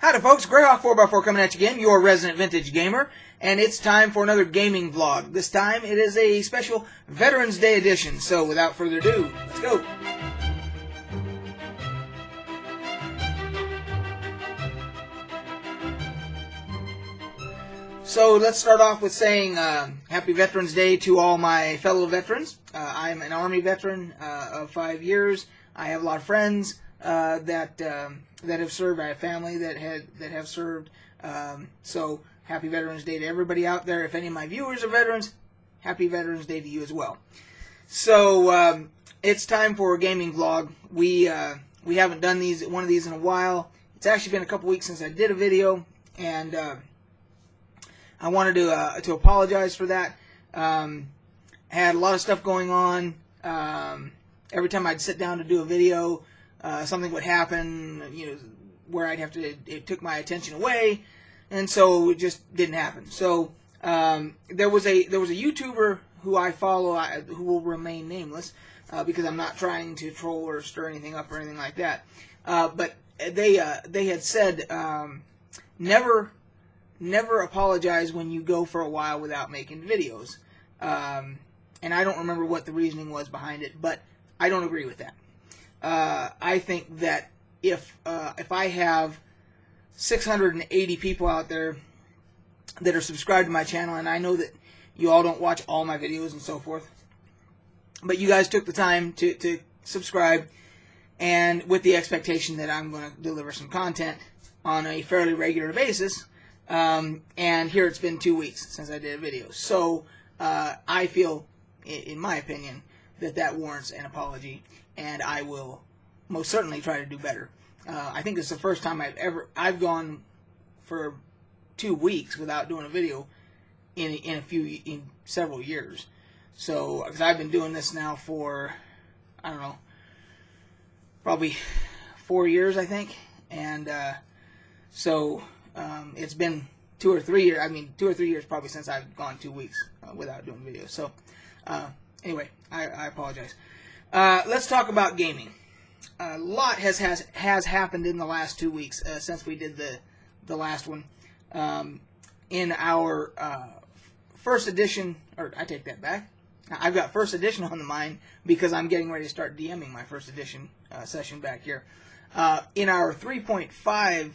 Howdy folks, Greyhawk 4x4 coming at you again, your resident vintage gamer, and it's time for another gaming vlog. This time it is a special Veterans Day edition, so without further ado, let's go! So let's start off with saying Happy Veterans Day to all my fellow veterans. I'm an Army veteran of 5 years. I have a lot of friends that have served. I have family that have served. So Happy Veterans Day to everybody out there. If any of my viewers are veterans, Happy Veterans Day to you as well. So it's time for a gaming vlog. We haven't done one of these in a while. It's actually been a couple weeks since I did a video, and I wanted to apologize for that. I had a lot of stuff going on. Every time I'd sit down to do a video, something would happen, where it took my attention away, and so it just didn't happen. So there was a YouTuber who I follow, who will remain nameless, because I'm not trying to troll or stir anything up or anything like that. But they had said, never apologize when you go for a while without making videos. And I don't remember what the reasoning was behind it, but I don't agree with that. I think that if I have 680 people out there that are subscribed to my channel, and I know that you all don't watch all my videos and so forth, but you guys took the time to subscribe, and with the expectation that I'm going to deliver some content on a fairly regular basis, and here it's been 2 weeks since I did a video. So I feel, in my opinion, that warrants an apology, and I will most certainly try to do better. I think it's the first time I've gone for 2 weeks without doing a video in several years. So, because I've been doing this now for, I don't know, probably 4 years, I think, and so it's been 2 or 3 years. I mean, 2 or 3 years probably since I've gone 2 weeks without doing videos. So anyway, I apologize. Let's talk about gaming. A lot has happened in the last 2 weeks since we did the last one. In our first edition, or I take that back. I've got first edition on the mind because I'm getting ready to start DMing my first edition session back here. In our 3.5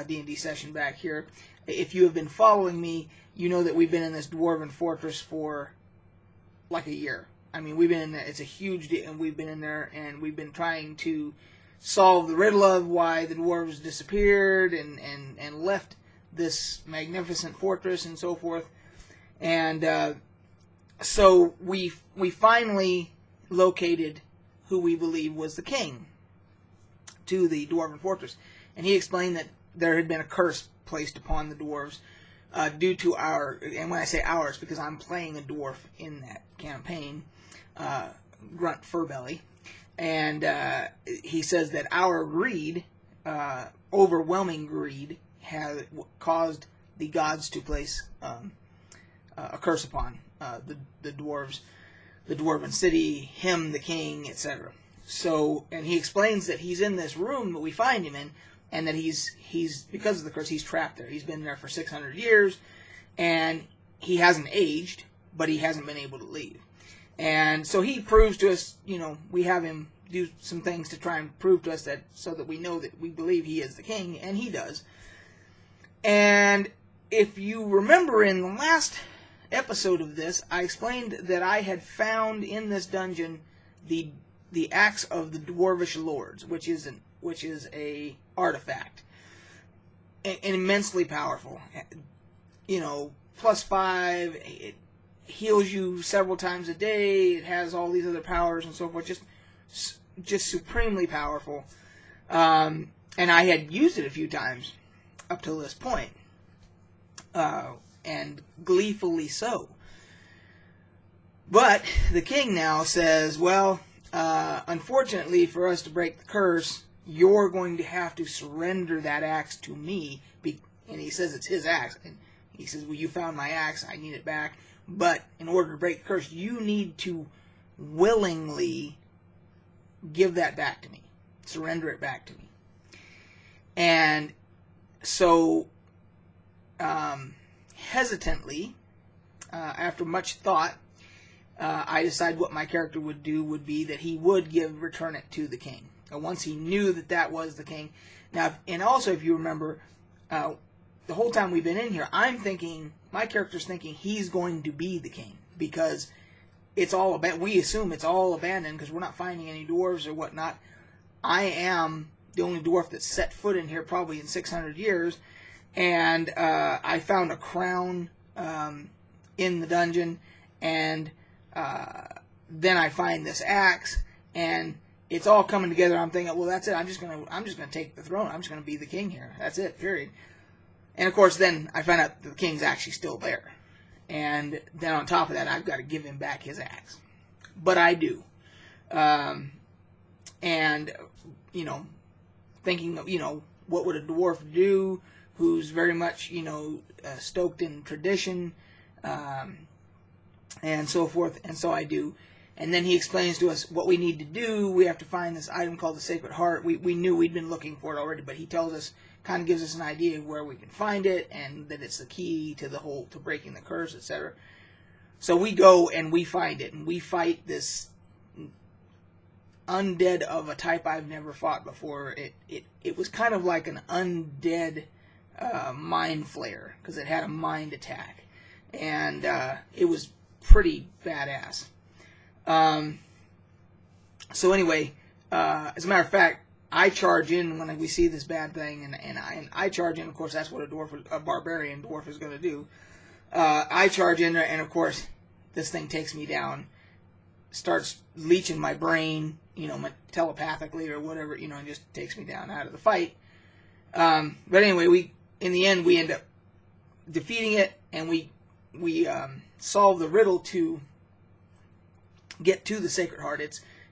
D&D session back here, if you have been following me, you know that we've been in this dwarven fortress for like a year. I mean, we've been in there. It's a huge deal, and we've been in there, and we've been trying to solve the riddle of why the dwarves disappeared and left this magnificent fortress and so forth. And so we finally located who we believe was the king to the dwarven fortress, and he explained that there had been a curse placed upon the dwarves due to our, and when I say ours, because I'm playing a dwarf in that campaign, Grunt Furbelly, and he says that our greed, overwhelming greed, has caused the gods to place a curse upon the dwarves, the dwarven city, him, the king, etc. So, and he explains that he's in this room that we find him in, and that he's because of the curse, he's trapped there. He's been there for 600 years, and he hasn't aged, but he hasn't been able to leave. And so he proves to us, we have him do some things to try and prove to us that, so that we know that we believe he is the king, and he does. And if you remember in the last episode of this, I explained that I had found in this dungeon the axe of the Dwarvish Lords, which is a artifact, and immensely powerful. +5. It heals you several times a day. It has all these other powers and so forth. Just supremely powerful. And I had used it a few times up till this point, and gleefully so. But the king now says, well, unfortunately for us to break the curse, you're going to have to surrender that axe to me. And he says it's his axe. And he says, well, you found my axe. I need it back. But in order to break the curse, you need to willingly give that back to me. Surrender it back to me. And so hesitantly, after much thought, I decided what my character would do would be that he would return it to the king. Once he knew that that was the king. Now, and also if you remember, the whole time we've been in here, my character's thinking he's going to be the king, because we assume it's all abandoned because we're not finding any dwarves or whatnot. I am the only dwarf that's set foot in here probably in 600 years, and I found a crown in the dungeon, and then I find this axe, and it's all coming together. I'm thinking, well, that's it. I'm just gonna take the throne. I'm just gonna be the king here. That's it. Period. And of course, then I find out that the king's actually still there, and then on top of that, I've got to give him back his axe. But I do, and thinking of what would a dwarf do who's very much stoked in tradition, and so forth, and so I do. And then he explains to us what we need to do. We have to find this item called the Sacred Heart. We knew we'd been looking for it already, but he tells us, kind of gives us an idea of where we can find it, and that it's the key to to breaking the curse, etc. So we go and we find it, and we fight this undead of a type I've never fought before. It was kind of like an undead mind flayer, because it had a mind attack, and it was pretty badass. So anyway, as a matter of fact, I charge in when we see this bad thing, and I charge in. Of course, that's what a barbarian dwarf is going to do. I charge in there, and of course, this thing takes me down, starts leeching my brain, telepathically or whatever, and just takes me down out of the fight. But anyway, in the end, we end up defeating it, and we solve the riddle to get to the Sacred Heart.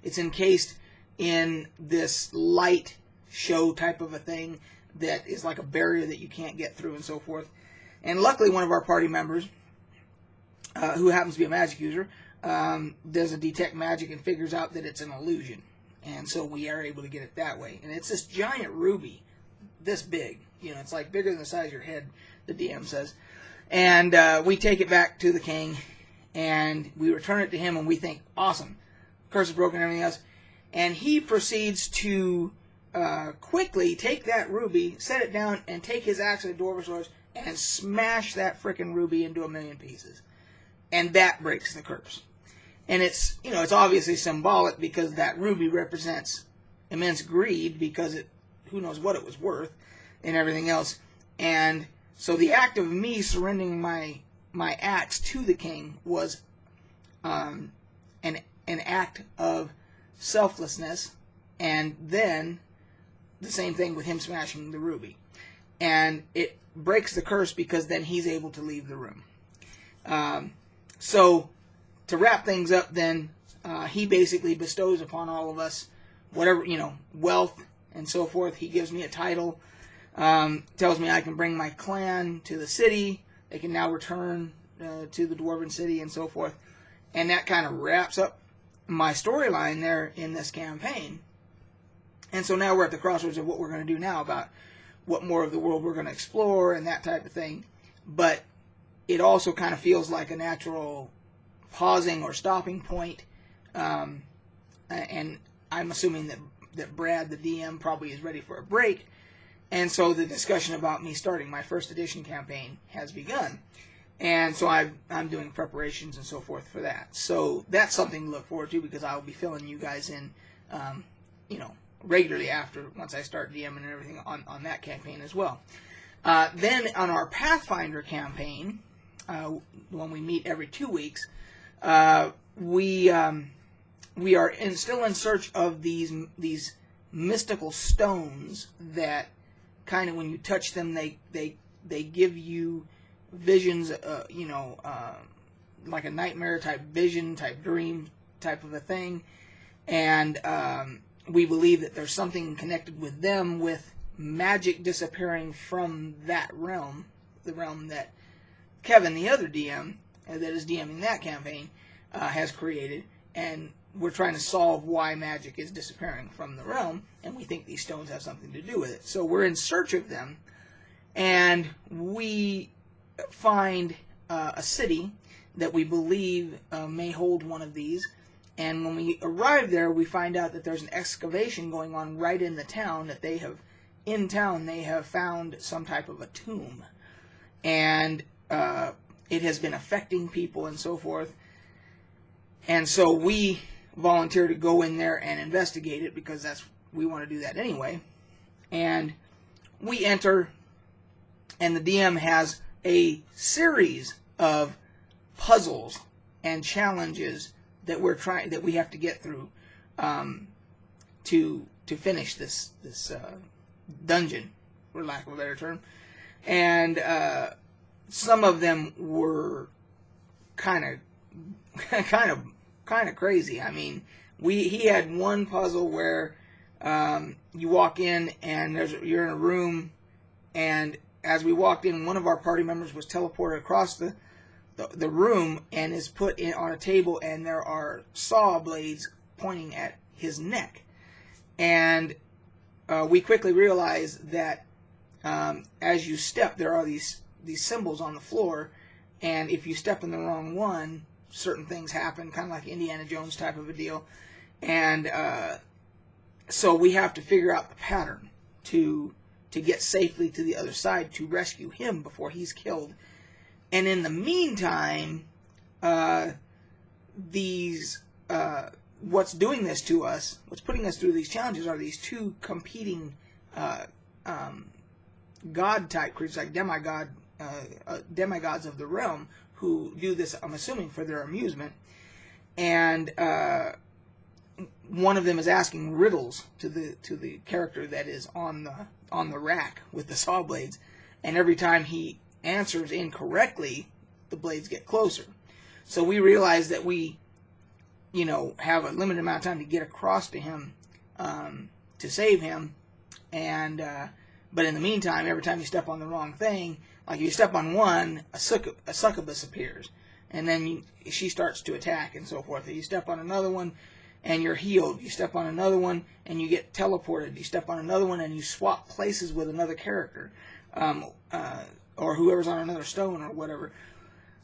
It's encased in this light show type of a thing that is like a barrier that you can't get through, and so forth. And luckily, one of our party members, who happens to be a magic user, does a detect magic and figures out that it's an illusion, and so we are able to get it that way. And it's this giant ruby, this big. It's like bigger than the size of your head, the DM says. And we take it back to the king, and we return it to him, and we think, awesome, curse is broken and everything else. And he proceeds to quickly take that ruby, set it down, and take his axe of the Dwarvish Lords and smash that frickin' ruby into a million pieces. And that breaks the curse. And it's obviously symbolic, because that ruby represents immense greed, because who knows what it was worth and everything else. And so the act of me surrendering my axe to the king was an act of selflessness, and then the same thing with him smashing the ruby. And it breaks the curse, because then he's able to leave the room. So to wrap things up then, he basically bestows upon all of us whatever, wealth and so forth. He gives me a title, tells me I can bring my clan to the city. They can now return to the Dwarven city and so forth. And that kind of wraps up my storyline there in this campaign. And so now we're at the crossroads of what we're going to do now about what more of the world we're going to explore and that type of thing. But it also kind of feels like a natural pausing or stopping point. And I'm assuming that Brad, the DM, probably is ready for a break. And so the discussion about me starting my first edition campaign has begun. And so I'm doing preparations and so forth for that. So that's something to look forward to, because I'll be filling you guys in, regularly once I start DMing and everything on that campaign as well. Then on our Pathfinder campaign, when we meet every 2 weeks, we are still in search of these mystical stones that kind of, when you touch them, they give you visions, like a nightmare type vision, type dream type of a thing. And we believe that there's something connected with them, with magic disappearing from that realm, the realm that Kevin, the other DM, that is DMing that campaign, has created. And we're trying to solve why magic is disappearing from the realm, and we think these stones have something to do with it. So we're in search of them, And we find a city that we believe may hold one of these. And when we arrive there, we find out that there's an excavation going on right in the town, that they have found some type of a tomb. And it has been affecting people and so forth. And so we volunteer to go in there and investigate it, because we want to do that anyway. And we enter, and the DM has a series of puzzles and challenges that we have to get through to finish this dungeon, for lack of a better term. And some of them were kind of crazy. I mean, he had one puzzle where you walk in and you're in a room, and as we walked in, one of our party members was teleported across the room and is put on a table, and there are saw blades pointing at his neck. And we quickly realized that as you step, there are these symbols on the floor, and if you step in the wrong one, certain things happen, kind of like Indiana Jones type of a deal. And so we have to figure out the pattern to get safely to the other side to rescue him before he's killed. And in the meantime, what's doing this to us, what's putting us through these challenges, are these two competing god-type creatures, like demigods of the realm, who do this, I'm assuming, for their amusement. And one of them is asking riddles to the character that is on the rack with the saw blades, and every time he answers incorrectly, the blades get closer. So we realize that we, have a limited amount of time to get across to him to save him, and but in the meantime, every time you step on the wrong thing, like if you step on one, a succubus appears, and then she starts to attack and so forth. If you step on another one, and you're healed. You step on another one, and you get teleported. You step on another one, and you swap places with another character, or whoever's on another stone or whatever.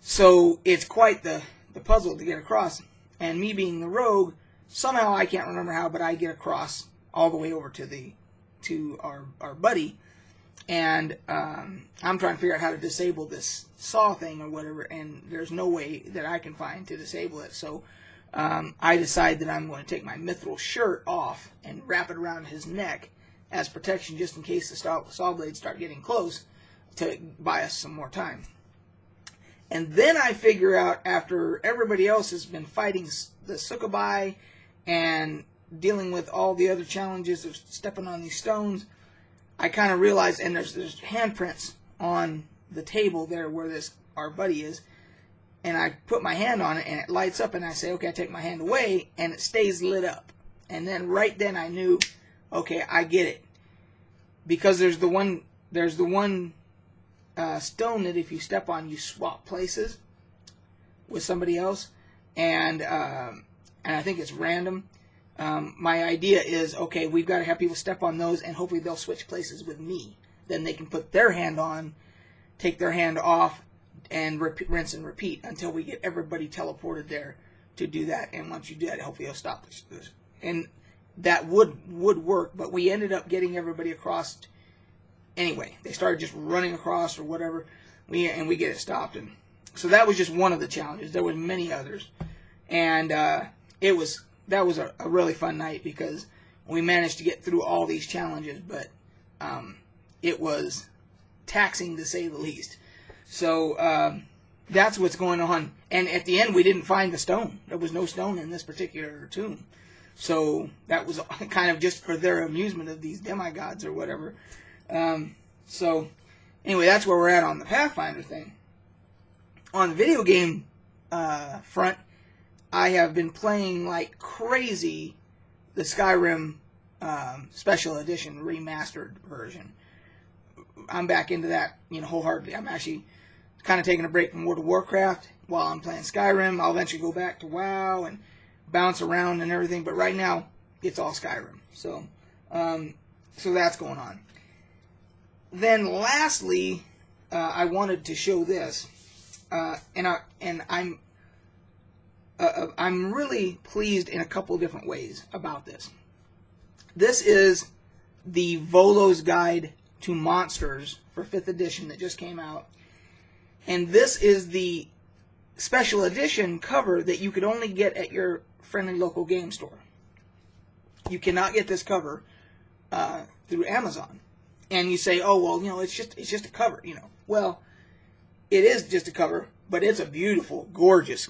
So it's quite the puzzle to get across. And me being the rogue, somehow, I can't remember how, but I get across all the way over to our buddy, and I'm trying to figure out how to disable this saw thing or whatever, and there's no way that I can find to disable it. So I decide that I'm going to take my mithril shirt off and wrap it around his neck as protection, just in case the saw blades start getting close, to buy us some more time. And then I figure out, after everybody else has been fighting the succubi and dealing with all the other challenges of stepping on these stones, I kind of realize, and there's handprints on the table there where our buddy is, and I put my hand on it, and it lights up, and I say, okay, I take my hand away, and it stays lit up. And then right then I knew, okay, I get it. Because there's the one stone that if you step on, you swap places with somebody else, and I think it's random. My idea is, okay, we've got to have people step on those, and hopefully they'll switch places with me. Then they can put their hand on, take their hand off, and rinse and repeat until we get everybody teleported there to do that. And once you do that, hopefully it'll stop this. And that would work, but we ended up getting everybody across. Anyway, they started just running across or whatever, we get it stopped. And so that was just one of the challenges. There were many others, and that was a really fun night, because we managed to get through all these challenges, but it was taxing, to say the least. So that's what's going on. And at the end, we didn't find the stone. There was no stone in this particular tomb. So that was kind of just for their amusement of these demigods or whatever. So anyway, that's where we're at on the Pathfinder thing. On the video game front, I have been playing like crazy the Skyrim Special Edition remastered version. I'm back into that, wholeheartedly. I'm actually kind of taking a break from World of Warcraft while I'm playing Skyrim. I'll eventually go back to WoW and bounce around and everything, but right now it's all Skyrim. So that's going on. then lastly, I wanted to show this, and I'm really pleased in a couple different ways about this. This is the Volos Guide to Monsters for 5th edition that just came out. And this is the special edition cover that you could only get at your friendly local game store. You cannot get this cover through Amazon. And you say, oh, well, you know, it's just a cover, you know. Well, it is just a cover, but it's a beautiful, gorgeous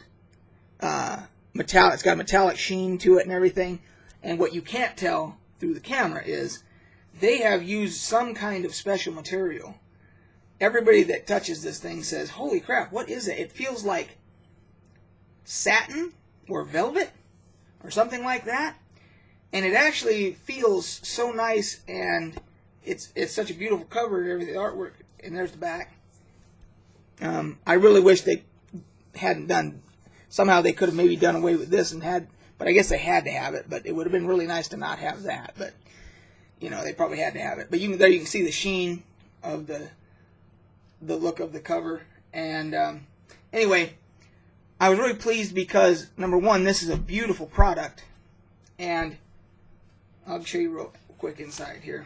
metallic. It's got a metallic sheen to it and everything. And what you can't tell through the camera is they have used some kind of special material. Everybody that touches this thing says, holy crap, what is it? It feels like satin or velvet or something like that. And it actually feels so nice, and it's such a beautiful cover and everything, the artwork, and there's the back. I really wish they hadn't done, somehow they could have maybe done away with this and had, but I guess they had to have it, but it would have been really nice to not have that, but, you know, they probably had to have it. But there you can see the sheen of the look of the cover, and anyway, I was really pleased because, number one, this is a beautiful product, and I'll show you real quick inside here.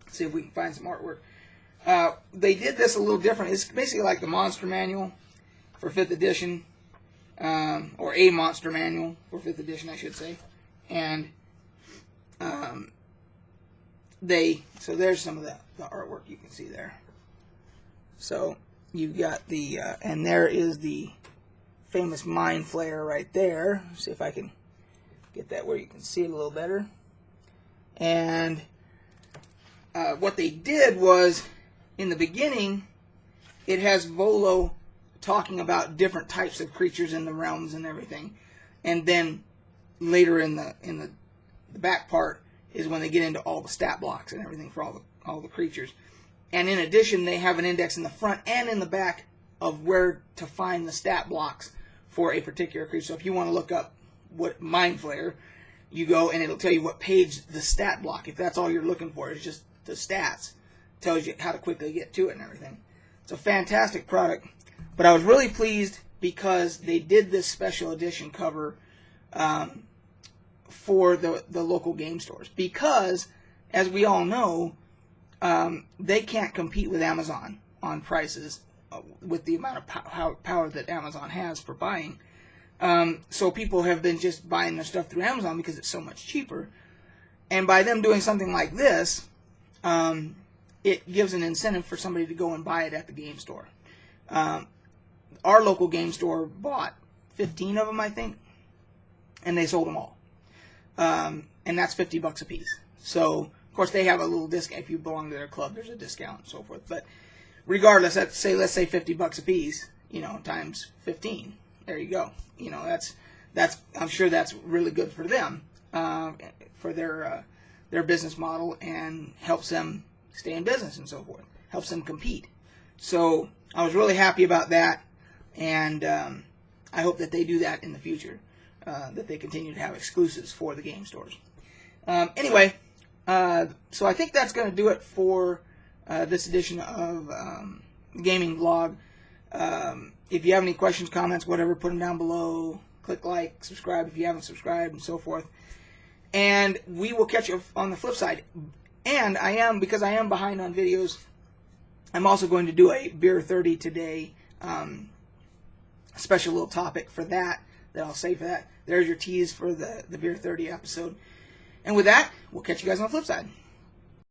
See if we can find some artwork. They did this a little different. It's basically like the monster manual for 5th edition, or a monster manual for 5th edition, I should say. And so there's some of the artwork you can see there. So you got the, and there is the famous Mind Flayer right there. See if I can get that where you can see it a little better. And what they did was, in the beginning, it has Volo talking about different types of creatures in the realms and everything. And then later in the back part is when they get into all the stat blocks and everything for all the creatures. And in addition, they have an index in the front and in the back of where to find the stat blocks for a particular creature. So if you want to look up what Mind Flayer, you go and it'll tell you what page the stat block, if that's all you're looking for, is just the stats. It tells you how to quickly get to it and everything. It's a fantastic product. But I was really pleased because they did this special edition cover for the local game stores. Because, as we all know, they can't compete with Amazon on prices with the amount of power that Amazon has for buying. So people have been just buying their stuff through Amazon because it's so much cheaper. And by them doing something like this, it gives an incentive for somebody to go and buy it at the game store. Our local game store bought 15 of them, I think, and they sold them all. And that's $50 a piece. So, of course, they have a little discount. If you belong to their club, there's a discount and so forth. But regardless, let's say $50 a piece, you know, times 15. There you go. You know, that's I'm sure that's really good for them, for their business model, and helps them stay in business and so forth. Helps them compete. So I was really happy about that, and I hope that they do that in the future, that they continue to have exclusives for the game stores. Anyway, so I think that's going to do it for this edition of Gaming Vlog. If you have any questions, comments, whatever, put them down below. Click like, subscribe if you haven't subscribed, and so forth. And we will catch you on the flip side. And because I am behind on videos, I'm also going to do a Beer 30 today, special little topic for that I'll save for that. There's your tease for the Beer 30 episode. And with that, we'll catch you guys on the flip side.